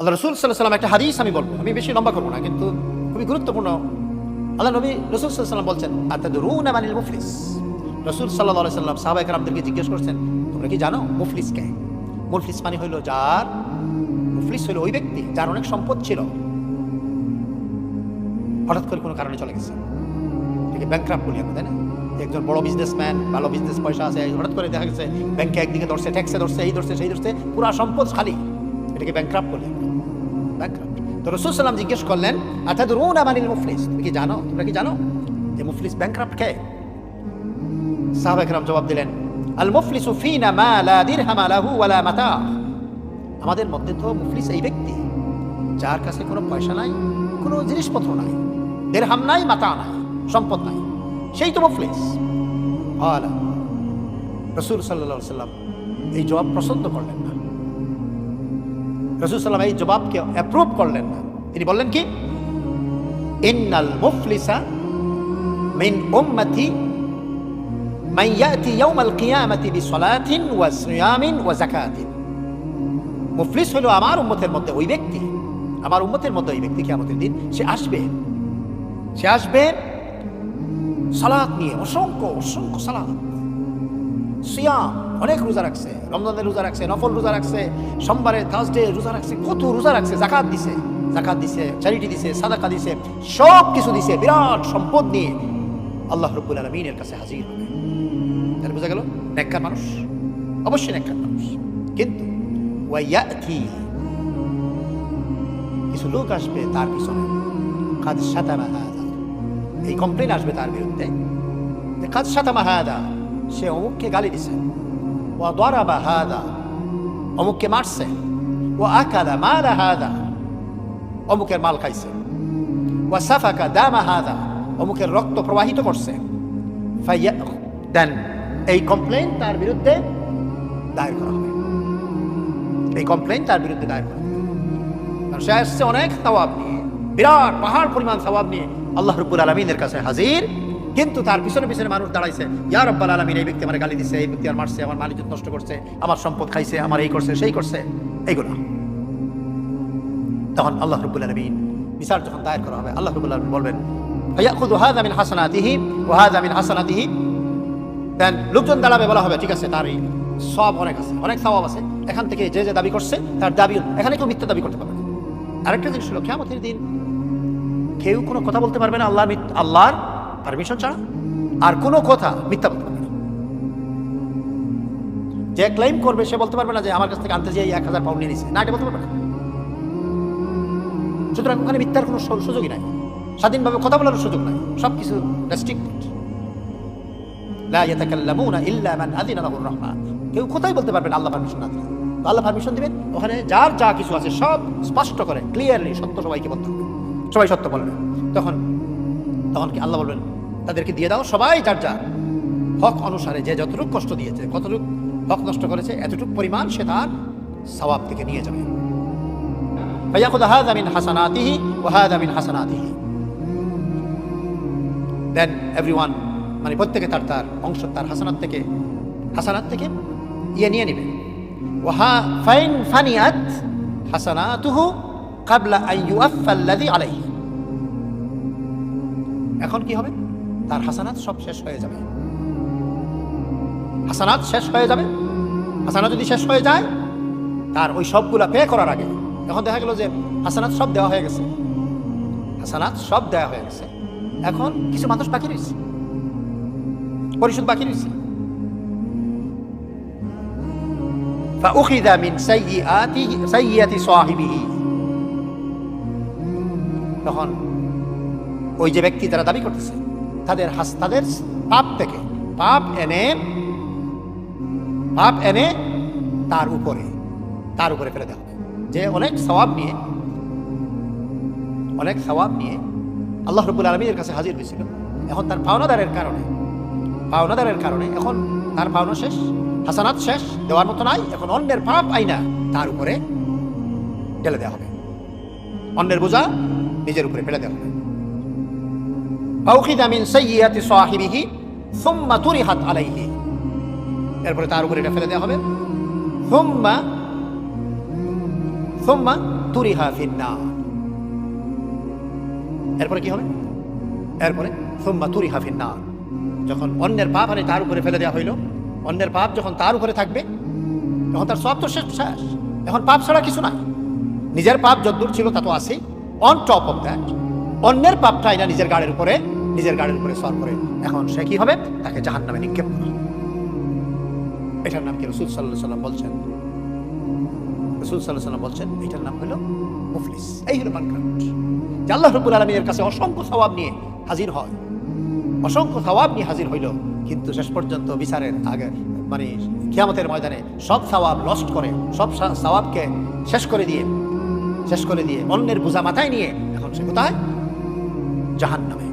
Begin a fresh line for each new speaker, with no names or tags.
আল্লাহ রসুল সাল্লাহ সাল্লাম একটা হাদিস আমি বলবো, আমি বেশি লম্বা করবো না, কিন্তু খুবই গুরুত্বপূর্ণ। আল্লাহ নবী রসুল সাল্লাহ সাল্লাম বলছেন, আতাদরুনা মানিল মুফলিস। রসুল সাল্লাল্লাহু আলাইহি সাল্লাম সাহাবায়ে কেরামদেরকে জিজ্ঞেস করছেন, তোমরা কি জানো মুফলিস কে? মুফলিস মানে হইল মুফলিস হইল ওই ব্যক্তি যার অনেক সম্পদ ছিল, হঠাৎ করে কোনো কারণে চলে গেছে। ঠিক ব্যাংক্রাফট বলি আমরা, তাই না? একজন বড় বিজনেসম্যান, ভালো বিজনেস পয়সা আছে, হঠাৎ করে দেখা গেছে ব্যাংকে একদিকে ধরছে, ট্যাক্সে ধরছে, এই ধরছে সেই ধরছে, পুরো সম্পদ খালি। এটাকে ব্যাংক্রাফট বলি, ব্যাংক্রাফট। তো রাসূল সাল্লাম জিজ্ঞেস করলেন, আতাদরুনা মানিল মুফলিস, তোমরা কি জানো যে মুফলিস ব্যাংক্রাফট কে? সাহাবায়ে কেরাম জবাব দিলেন, আল মুফলিসু ফিনা মা লা দিরহাম লাহু ওয়ালা মাতা। আমাদের মধ্যে তো মুফলিস এই ব্যক্তি যার কাছে কোনো পয়সা নাই, কোনো জিনিসপত্র নাই, দিরহাম নাই, মাতা নাই, সম্পদ নাই, সেই তো মুফলিস। আলা রাসূল সাল্লাল্লাহু আলাইহি সাল্লাম এই জবাব পছন্দ করলেন না। রাসূল সাল্লাম এই জবাবকে অ্যাপ্রুভ করলেন না। তিনি বললেন কি, ইন্নাল মুফলিসা মিন উম্মতি মান ইয়াতি ইয়াউমাল কিয়ামাতি বিসলাতিন ওয়া সিয়ামিন ওয়া যাকাতিন। মুফলিস হলো আমার উম্মতের মধ্যে ওই ব্যক্তি, আমার উম্মতের মধ্যে ওই ব্যক্তি কিয়ামতের দিন সে আসবে সালাত নিয়ে, অসংখ্য সালাত, সিয়াম, অনেক রোজা রাখছে, রমজানের রোজা রাখছে, নফল রোজা রাখছে, সোমবারে থার্সডে রোজা রাখছে, কত রোজা রাখছে, জাকাত দিছে, চ্যারিটি দিছে, সাদাকা দিছে, সব কিছু দিছে, বিরাট সম্পদ নিয়ে আল্লাহ রাব্বুল আলামিনের কাছে হাজির হবে। তাহলে বোঝা গেল নেককার মানুষ, অবশ্যই নেককার মানুষ। কিন্তু ওয়ায়াতি, কিছু লোক আসবে তার পিছনে, কাদ শাতামা হাদা, এই কমপ্লেন আসবে তার বিরুদ্ধে, কাদ শাতামা হাদা, সে অমুককে গালি দিছে, ওয়া দারাবা হাদা, অমুককে মারছে, ওয়া আকালা মালা হাদা, অমুকের মাল খাইছে, ওয়া সাফাকা দামা হাদা, অমুকের রক্ত প্রবাহিত করছে। দেন এই কমপ্লেন তার বিরুদ্ধে দায়ের করা হবে, এই কমপ্লেন তার বিরুদ্ধে দায়ের করা হবে। কারণ সে আসছে অনেক সওয়াব নিয়ে, বিরাট পাহাড় পরিমাণ সওয়াব নিয়ে আল্লাহ রাব্বুল আলামিনের কাছে হাজির। কিন্তু তার পিছনে মানুষ দাঁড়াইছে, ইয়া রাব্বাল আলামিন, এই ব্যক্তি আমার গালি দিচ্ছে, এই ব্যক্তি আমার মারছে, আমার মাল ইজ্জত নষ্ট করছে, আমার সম্পদ খাইছে, আমার এই করছে সেই করছে, এইগুলো। তখন আল্লাহ রাব্বুল আলামিন বিচার যখন দায়ের করা হবে, আল্লাহ রাব্বুল আলামিন বলবেন, ফায়াখুযু হাযা মিন হাসানাতিহি ওয়া হাযা মিন হাসানাতিহি। দেন লোকজন দাঁড়াবে, বলা হবে ঠিক আছে, তার সওয়াব অনেক আছে, অনেক সওয়াব আছে, এখান থেকে যে দাবি করছে তার দাবি, এখানে কেউ মিথ্যা দাবি করতে পারবে না। আরেকটা জিনিস হলো, কিয়ামতের দিন কেউ কোনো কথা বলতে পারবে না আল্লাহর পারমিশন ছাড়া, আর কোনো কথা মিথ্যা বলতে পারবে না। যে ক্লেম করবে সে বলতে পারবে না যে আমার কাছ থেকে আনতে যেয়ে 1000 পাউন্ড নিয়ে নিছে, না, এটা বলতে পারবে না। সুতরাং ওখানে মিথ্যার কোনো সুযোগই নাই, স্বাধীনভাবে কথা বলার সুযোগ নাই, সবকিছু রেস্ট্রিক্টেড। লা ইয়াতাকাল্লামুনা ইল্লা মান আযিনা লাহুর রাহমান, কেউ কথাই বলতে পারবে না আল্লাহ পারমিশন না দিলে। আল্লাহ পারমিশন দিবেন, ওখানে যার যা কিছু আছে সব স্পষ্ট করে ক্লিয়ারলি সত্য সবাইকে বলতে হবে, সবাই সত্য বলবে। তখন কি আল্লাহ বলবেন, তাদেরকে দিয়ে দাও, সবাই যার যার হক অনুসারে যে যতটুকু কষ্ট দিয়েছে, কতটুকু হক নষ্ট করেছে, এতটুকু পরিমাণ সে তার সওয়াব থেকে নিয়ে যাবে। ফায়াখুযু হাযা মিন হাসানাতিহি ওয়া হাযা মিন হাসানাতিহি। দেন এভরিওয়ান, মানে প্রত্যেকে তার অংশ, তার হাসানাত থেকে নিয়ে নেবে। ওয়া ফাইন ফানিয়াত হাসানাতুহু ক্বাবলা আন ইউআফফা আল্লাযী আলাইহি। এখন কি হবে, তার হাসানাত সব শেষ হয়ে যাবে। হাসানাত যদি শেষ হয়ে যায়, তার ওই সবগুলা পে করার আগে, এখন দেখা গেল যে হাসানাত সব দেওয়া হয়ে গেছে, এখন কিছু মানুষ বাকি রয়েছে, পরিশোধ বাকি রয়েছে। ফাউখিযা মিন সাইয়্যাতি সাহিবিহি। তখন ওই যে ব্যক্তি যারা দাবি করতেছে, তাদের পাপ থেকে পাপ এনে তার উপরে ফেলে দেওয়া হবে। যে অনেক সওয়াব নিয়ে আল্লাহ রাব্বুল আলামিনের কাছে হাজির হয়েছিল, এখন তার পাওনাদারের কারণে এখন তার পাওনা শেষ, হাসানাত শেষ, দেওয়ার মতো নাই। এখন অন্যের পাপ আইনা তার উপরে ঢেলে দেওয়া হবে, অন্যের বোঝা নিজের উপরে ফেলে দেওয়া হবে। ফাউখিযা মিন সাইয়্যাতি সাহিবিহি সুম্মা তুরিহাত আলাইহি। এরপরে তার উপরে এটা ফেলে দেওয়া হবে। সুম্মা তুরিহা ফিন্নার। এরপরে কি হবে? এরপরে সুম্মা তুরিহা ফিন্নার, যখন অন্যের পাপ আনে তার উপরে ফেলে দেওয়া হইল, অন্যের পাপ যখন তার উপরে থাকবে তখন তার সব তো শেষ। এখন পাপ ছাড়া কিছু নাই। নিজের পাপ যদ্দূর ছিল তা তো আছে, অন টপ অফ দ্যাট অন্যের পাপটা এটা নিজের গাড়ির উপরে সর করে এখন সে কি হবে? তাকে জাহান্নামে নিক্ষেপ করা হবে। এটার নাম কি? রাসূল সাল্লাল্লাহু আলাইহি ওয়াসাল্লাম বলছেন, রাসূল সাল্লাল্লাহু আলাইহি ওয়াসাল্লাম বলছেন এটার নাম হলো মুফলিস। এই হলো বানকাট, যে আল্লাহ রাব্বুল আলামিনের কাছে অসংখ্য সওয়াব নিয়ে হাজির হয়, অসংখ্য সওয়াব নিয়ে হাজির হইল, কিন্তু শেষ পর্যন্ত বিচারের আগে মানে কিয়ামতের ময়দানে সব সওয়াব লস্ট করে, সব সওয়াবকে শেষ করে দিয়ে অন্যের বোঝা মাথায় নিয়ে এখন সে কোথায়? জাহান্নামে।